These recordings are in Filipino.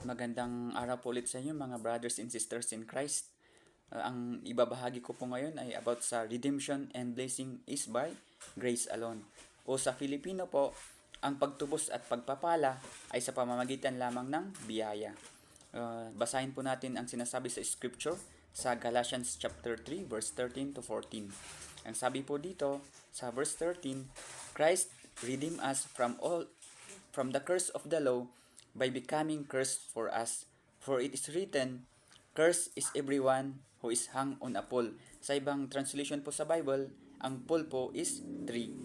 Magandang araw po ulit sa inyo mga brothers and sisters in Christ. Ang ibabahagi ko po ngayon ay about sa redemption and blessing is by grace alone. O sa Filipino po, ang pagtubos at pagpapala ay sa pamamagitan lamang ng biyaya. Basahin po natin ang sinasabi sa scripture sa Galatians chapter 3 verse 13 to 14. Ang sabi po dito sa verse 13, Christ redeemed us from the curse of the law by becoming cursed for us. For it is written, Cursed is everyone who is hung on a pole. Sa ibang translation po sa Bible, ang pole po is tree.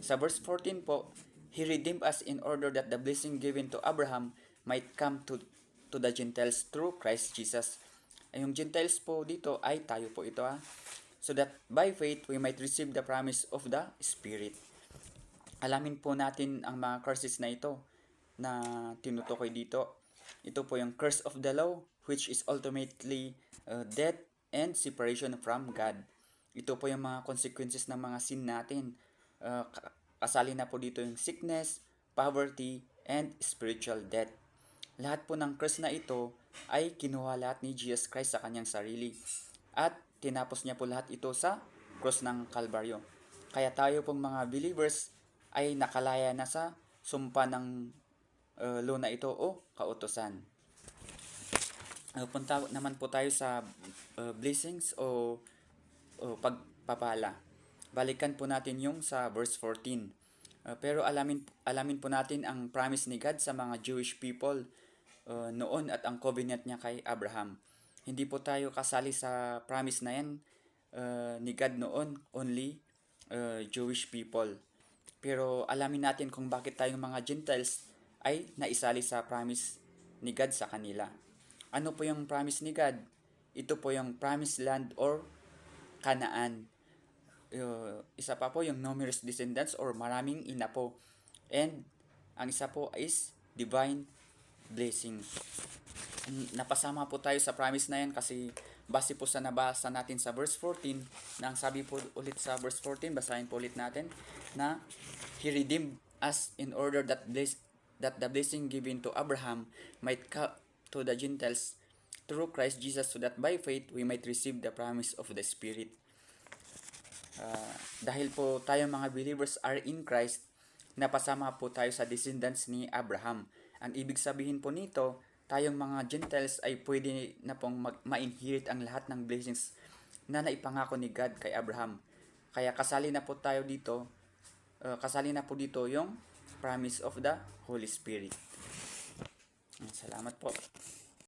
Sa verse 14 po, He redeemed us in order that the blessing given to Abraham might come to the Gentiles through Christ Jesus. Ay, yung Gentiles po dito ay tayo po ito So that by faith we might receive the promise of the Spirit. Alamin po natin ang mga curses na ito na tinutukoy dito. Ito po yung curse of the law, which is ultimately death and separation from God. Ito po yung mga consequences ng mga sin natin. Kasali na po dito yung sickness, poverty, and spiritual death. Lahat po ng curse na ito ay kinuha lahat ni Jesus Christ sa kanyang sarili. At tinapos niya po lahat ito sa cross ng Kalbaryo. Kaya tayo pong mga believers ay nakalaya na sa sumpa ng law na ito o kautusan. Punta naman po tayo sa blessings o pagpapala. Balikan po natin yung sa verse 14. Pero alamin po natin ang promise ni God sa mga Jewish people noon at ang covenant niya kay Abraham. Hindi po tayo kasali sa promise na yan ni God noon, only Jewish people. Pero alamin natin kung bakit tayong mga Gentiles ay naisali sa promise ni God sa kanila. Ano po yung promise ni God? Ito po yung promised land or Canaan. Isa pa po yung numerous descendants or maraming ina po. And ang isa po is divine blessing. Napasama po tayo sa promise na yan kasi base po sa nabasa natin sa verse 14, na ang sabi po ulit sa verse 14, basahin po ulit natin, na He redeemed us in order that the blessing given to Abraham might come to the Gentiles through Christ Jesus, so that by faith we might receive the promise of the Spirit. Dahil po tayo mga believers are in Christ, napasama po tayo sa descendants ni Abraham. Ang ibig sabihin po nito, tayong mga Gentiles ay pwede na pong ma-inherit ang lahat ng blessings na naipangako ni God kay Abraham. Kaya kasali na po dito yung promise of the Holy Spirit. Salamat po.